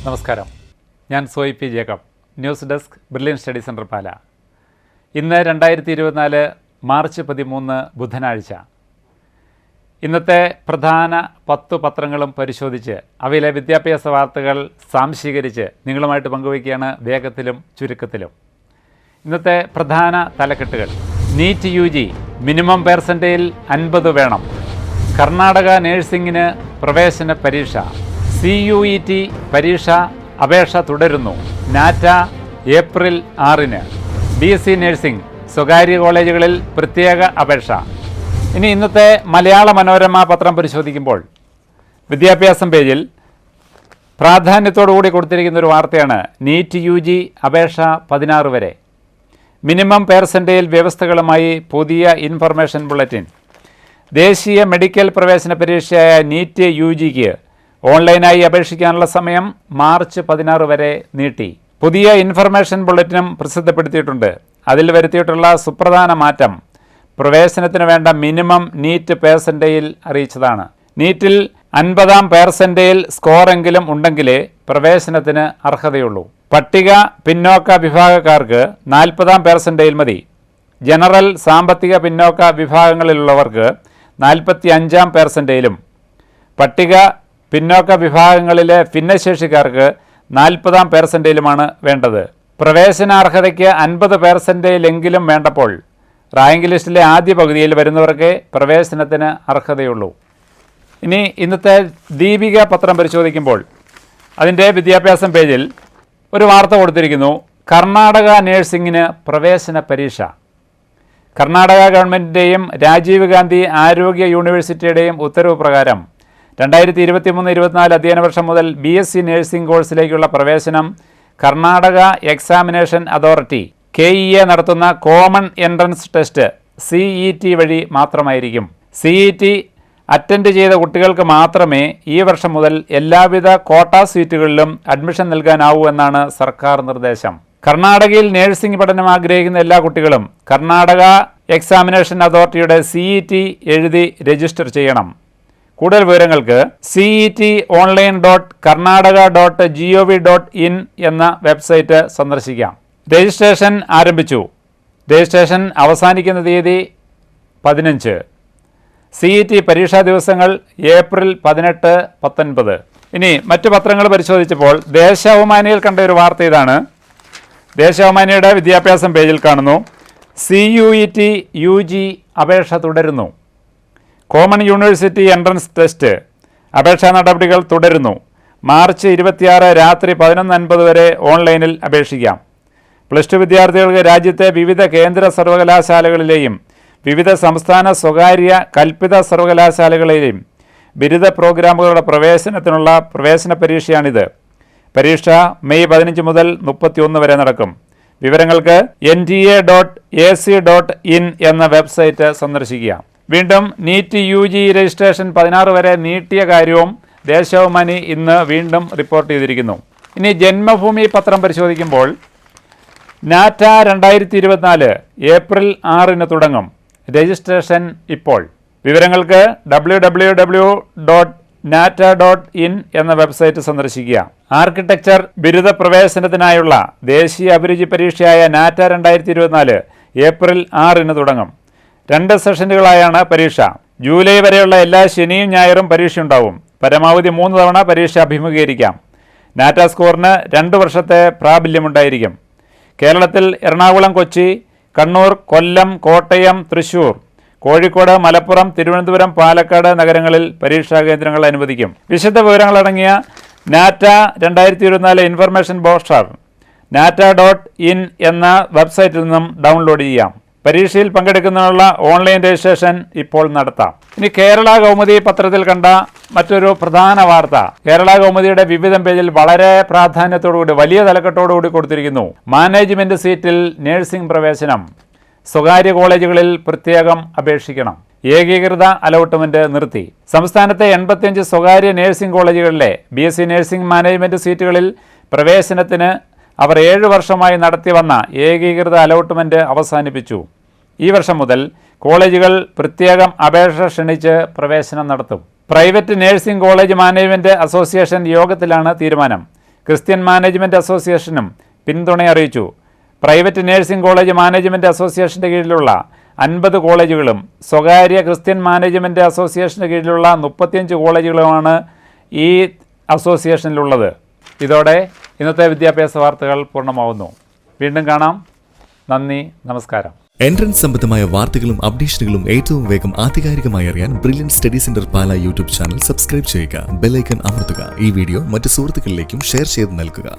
നമസ്കാരം. ഞാൻ Soyi P Jacob, news desk, brilliant study centre Pala. ഇന്ന് 2024 മാർച്ച് 13 ബുധനാഴ്ച. ഇന്നത്തെ പ്രധാന 10 പത്രങ്ങളും പരിശോധിച്ച് അവയിലെ വിദ്യാഭ്യാസ വാർത്തകൾ സാംശീകരിച്ച് നിങ്ങളുമായിട്ട് പങ്കുവയ്ക്കുകയാണ് വേഗത്തിലും ചുരുക്കത്തിലും. ഇന്നത്തെ പ്രധാന തലക്കെട്ടുകൾ: നീറ്റ് UG മിനിമം പെർസെൻറ്റേജിൽ 50 വേണം. കർണാടക നഴ്സിംഗിന് പ്രവേശന പരീക്ഷ. CUET പരീക്ഷ അപേക്ഷ തുടരുന്നു. നാറ്റ ഏപ്രിൽ 6-ന്. BSc നഴ്സിംഗ് സ്വകാര്യ കോളേജുകളിൽ പ്രത്യേക അപേക്ഷ. ഇനി ഇന്നത്തെ മലയാള മനോരമ പത്രം പരിശോധിക്കുമ്പോൾ വിദ്യാഭ്യാസം പേജിൽ പ്രാധാന്യത്തോടുകൂടി കൊടുത്തിരിക്കുന്ന ഒരു വാർത്തയാണ് നീറ്റ് UG അപേക്ഷ 16 വരെ. മിനിമം പെർസെൻറ്റേജിൽ വ്യവസ്ഥകളുമായി പുതിയ ഇൻഫർമേഷൻ ബുള്ളറ്റിൻ. ദേശീയ മെഡിക്കൽ പ്രവേശന പരീക്ഷയായ നീറ്റ് UGക്ക് ഓൺലൈനായി അപേക്ഷിക്കാനുള്ള സമയം മാർച്ച് 16 വരെ നീട്ടി. പുതിയ ഇൻഫർമേഷൻ ബുള്ളറ്റിനും പ്രസിദ്ധപ്പെടുത്തിയിട്ടുണ്ട്. അതിൽ വരുത്തിയിട്ടുള്ള സുപ്രധാന മാറ്റം പ്രവേശനത്തിന് വേണ്ട മിനിമം നീറ്റ് പെർസെൻറ്റേജിൽ അറിയിച്ചതാണ്. നീറ്റിൽ 50 പെർസെൻറ്റേജിൽ സ്കോറെങ്കിലും ഉണ്ടെങ്കിലേ പ്രവേശനത്തിന് അർഹതയുള്ളൂ. പട്ടിക പിന്നോക്ക വിഭാഗക്കാർക്ക് 40 പെർസെൻറ്റേജിൽ മതി. ജനറൽ, സാമ്പത്തിക പിന്നോക്ക വിഭാഗങ്ങളിലുള്ളവർക്ക് 45 പെർസെൻറ്റേജിലും പട്ടിക പിന്നോക്ക വിഭാഗങ്ങളിലെ ഭിന്നശേഷിക്കാർക്ക് 40 പെർസെൻറ്റേജിലുമാണ് വേണ്ടത്. പ്രവേശനാർഹതയ്ക്ക് 50 പെർസെൻറ്റേജിലെങ്കിലും വേണ്ടപ്പോൾ റാങ്ക് ലിസ്റ്റിലെ ആദ്യ പകുതിയിൽ വരുന്നവർക്ക് പ്രവേശനത്തിന് അർഹതയുള്ളൂ. ഇനി ഇന്നത്തെ ദീപിക പത്രം പരിശോധിക്കുമ്പോൾ അതിൻ്റെ വിദ്യാഭ്യാസം പേജിൽ ഒരു വാർത്ത കൊടുത്തിരിക്കുന്നു: കർണാടക നഴ്സിംഗിന് പ്രവേശന പരീക്ഷ. കർണാടക ഗവൺമെൻറ്റിൻ്റെയും രാജീവ് ഗാന്ധി ആരോഗ്യ യൂണിവേഴ്സിറ്റിയുടെയും ഉത്തരവ് പ്രകാരം 2023-24 അധ്യയന വർഷം മുതൽ BSc നഴ്സിംഗ് കോഴ്സിലേക്കുള്ള പ്രവേശനം കർണാടക എക്സാമിനേഷൻ അതോറിറ്റി KEA നടത്തുന്ന കോമൺ എൻട്രൻസ് ടെസ്റ്റ് CET വഴി മാത്രമായിരിക്കും. CET അറ്റൻഡ് ചെയ്ത കുട്ടികൾക്ക് മാത്രമേ ഈ വർഷം മുതൽ എല്ലാവിധ കോട്ട സീറ്റുകളിലും അഡ്മിഷൻ നൽകാനാവൂ എന്നാണ് സർക്കാർ നിർദ്ദേശം. കർണാടകയിൽ നഴ്സിംഗ് പഠനം ആഗ്രഹിക്കുന്ന എല്ലാ കുട്ടികളും കർണാടക എക്സാമിനേഷൻ അതോറിറ്റിയുടെ CET എഴുതി രജിസ്റ്റർ ചെയ്യണം. കൂടുതൽ വിവരങ്ങൾക്ക് cetonline.karnataka.gov.in എന്ന വെബ്സൈറ്റ് സന്ദർശിക്കാം. രജിസ്ട്രേഷൻ ആരംഭിച്ചു. രജിസ്ട്രേഷൻ അവസാനിക്കുന്ന തീയതി 15. CET പരീക്ഷാ ദിവസങ്ങൾ ഏപ്രിൽ 18, 19. ഇനി മറ്റു പത്രങ്ങൾ പരിശോധിച്ചപ്പോൾ ദേശാഭിമാനിയിൽ കണ്ട ഒരു വാർത്ത ഇതാണ്. ദേശാഭിമാനിയുടെ വിദ്യാഭ്യാസം പേജിൽ കാണുന്നു: CUET UG അപേക്ഷ തുടരുന്നു. കോമൺ യൂണിവേഴ്സിറ്റി എൻട്രൻസ് ടെസ്റ്റ് അപേക്ഷാ നടപടികൾ തുടരുന്നു. മാർച്ച് 26 രാത്രി 11:50 വരെ ഓൺലൈനിൽ അപേക്ഷിക്കാം. +2 വിദ്യാർത്ഥികൾക്ക് രാജ്യത്തെ വിവിധ കേന്ദ്ര സർവകലാശാലകളിലെയും വിവിധ സംസ്ഥാന സ്വകാര്യ കൽപ്പിത സർവകലാശാലകളിലെയും ബിരുദ പ്രോഗ്രാമുകളുടെ പ്രവേശനത്തിനുള്ള പ്രവേശന പരീക്ഷയാണിത്. പരീക്ഷ മെയ് 15 മുതൽ 31 വരെ നടക്കും. വിവരങ്ങൾക്ക് nta.ac.in എന്ന വെബ്സൈറ്റ് സന്ദർശിക്കുക. വീണ്ടും നീറ്റ് UG രജിസ്ട്രേഷൻ 16 വരെ നീട്ടിയ കാര്യവും ദേശാഭിമാനി ഇന്ന് വീണ്ടും റിപ്പോർട്ട് ചെയ്തിരിക്കുന്നു. ഇനി ജന്മഭൂമി പത്രം പരിശോധിക്കുമ്പോൾ നാറ്റ 2024 ഏപ്രിൽ 6-ന് തുടങ്ങും. രജിസ്ട്രേഷൻ ഇപ്പോൾ. വിവരങ്ങൾക്ക് www.nata.in എന്ന വെബ്സൈറ്റ് സന്ദർശിക്കുക. ആർക്കിടെക്ചർ ബിരുദ പ്രവേശനത്തിനായുള്ള ദേശീയ അഭിരുചി പരീക്ഷയായ നാറ്റ 2024 ഏപ്രിൽ 6-ന് തുടങ്ങും. 2 സെഷനുകളായാണ് പരീക്ഷ. ജൂലൈ വരെയുള്ള എല്ലാ ശനിയും ഞായറും പരീക്ഷയുണ്ടാവും. പരമാവധി 3 തവണ പരീക്ഷ അഭിമുഖീകരിക്കാം. നാറ്റ സ്കോറിന് 2 വർഷത്തെ പ്രാബല്യമുണ്ടായിരിക്കും. കേരളത്തിൽ എറണാകുളം, കൊച്ചി, കണ്ണൂർ, കൊല്ലം, കോട്ടയം, തൃശൂർ, കോഴിക്കോട്, മലപ്പുറം, തിരുവനന്തപുരം, പാലക്കാട് നഗരങ്ങളിൽ പരീക്ഷാ കേന്ദ്രങ്ങൾ അനുവദിക്കും. വിശദ വിവരങ്ങളടങ്ങിയ നാറ്റ 2024 ഇൻഫർമേഷൻ പോസ്റ്റർ nata.in എന്ന വെബ്സൈറ്റിൽ നിന്നും ഡൗൺലോഡ് ചെയ്യാം. പരീക്ഷയിൽ പങ്കെടുക്കുന്നതിനുള്ള ഓൺലൈൻ രജിസ്ട്രേഷൻ ഇപ്പോൾ നടത്താം. ഇനി കേരള കൗമുദി പത്രത്തിൽ കണ്ട മറ്റൊരു പ്രധാന വാർത്ത കേരള കൗമുദിയുടെ വിവിധ പേജിൽ വളരെ പ്രാധാന്യത്തോടുകൂടി വലിയ തലക്കെട്ടോടുകൂടി കൊടുത്തിരിക്കുന്നു: മാനേജ്മെന്റ് സീറ്റിൽ നഴ്സിംഗ് പ്രവേശനം. സ്വകാര്യ കോളേജുകളിൽ പ്രത്യേകം അപേക്ഷിക്കണം. ഏകീകൃത അലോട്ട്മെന്റ് നിർത്തി. സംസ്ഥാനത്തെ 85 സ്വകാര്യ നഴ്സിംഗ് കോളേജുകളിലെ BSc നഴ്സിംഗ് മാനേജ്മെന്റ് സീറ്റുകളിൽ പ്രവേശനത്തിന് അവർ 7 വർഷമായി നടത്തിവന്ന ഏകീകൃത അലോട്ട്മെന്റ് അവസാനിപ്പിച്ചു. ഈ വർഷം മുതൽ കോളേജുകൾ പ്രത്യേകം അപേക്ഷ ക്ഷണിച്ച് പ്രവേശനം നടത്തും. Private nursing college management association യോഗത്തിലാണ് തീരുമാനം. ക്രിസ്ത്യൻ മാനേജ്മെൻറ്റ് അസോസിയേഷനും പിന്തുണ അറിയിച്ചു. പ്രൈവറ്റ് നഴ്സിംഗ് കോളേജ് മാനേജ്മെൻറ്റ് അസോസിയേഷൻ്റെ കീഴിലുള്ള 50 കോളേജുകളും സ്വകാര്യ ക്രിസ്ത്യൻ മാനേജ്മെൻറ്റ് അസോസിയേഷൻ്റെ കീഴിലുള്ള 35 കോളേജുകളുമാണ് ഈ അസോസിയേഷനിലുള്ളത്. ഇതോടെ ഇന്നത്തെ വിദ്യാഭ്യാസ വാർത്തകൾ പൂർണ്ണമാവുന്നു. വീണ്ടും കാണാം. നന്ദി, നമസ്കാരം. എൻട്രൻസ് സംബന്ധമായ വാർത്തകളും അപ്ഡേഷനുകളും ഏറ്റവും വേഗം ആധികാരികമായി അറിയാൻ ബ്രില്യൻറ്റ് സ്റ്റഡി സെന്റർ പാല യൂട്യൂബ് ചാനൽ സബ്സ്ക്രൈബ് ചെയ്യുക. ബെൽ ഐക്കൺ അമർത്തുക. ഈ വീഡിയോ മറ്റ് സുഹൃത്തുക്കളിലേക്കും ഷെയർ ചെയ്ത് നൽകുക.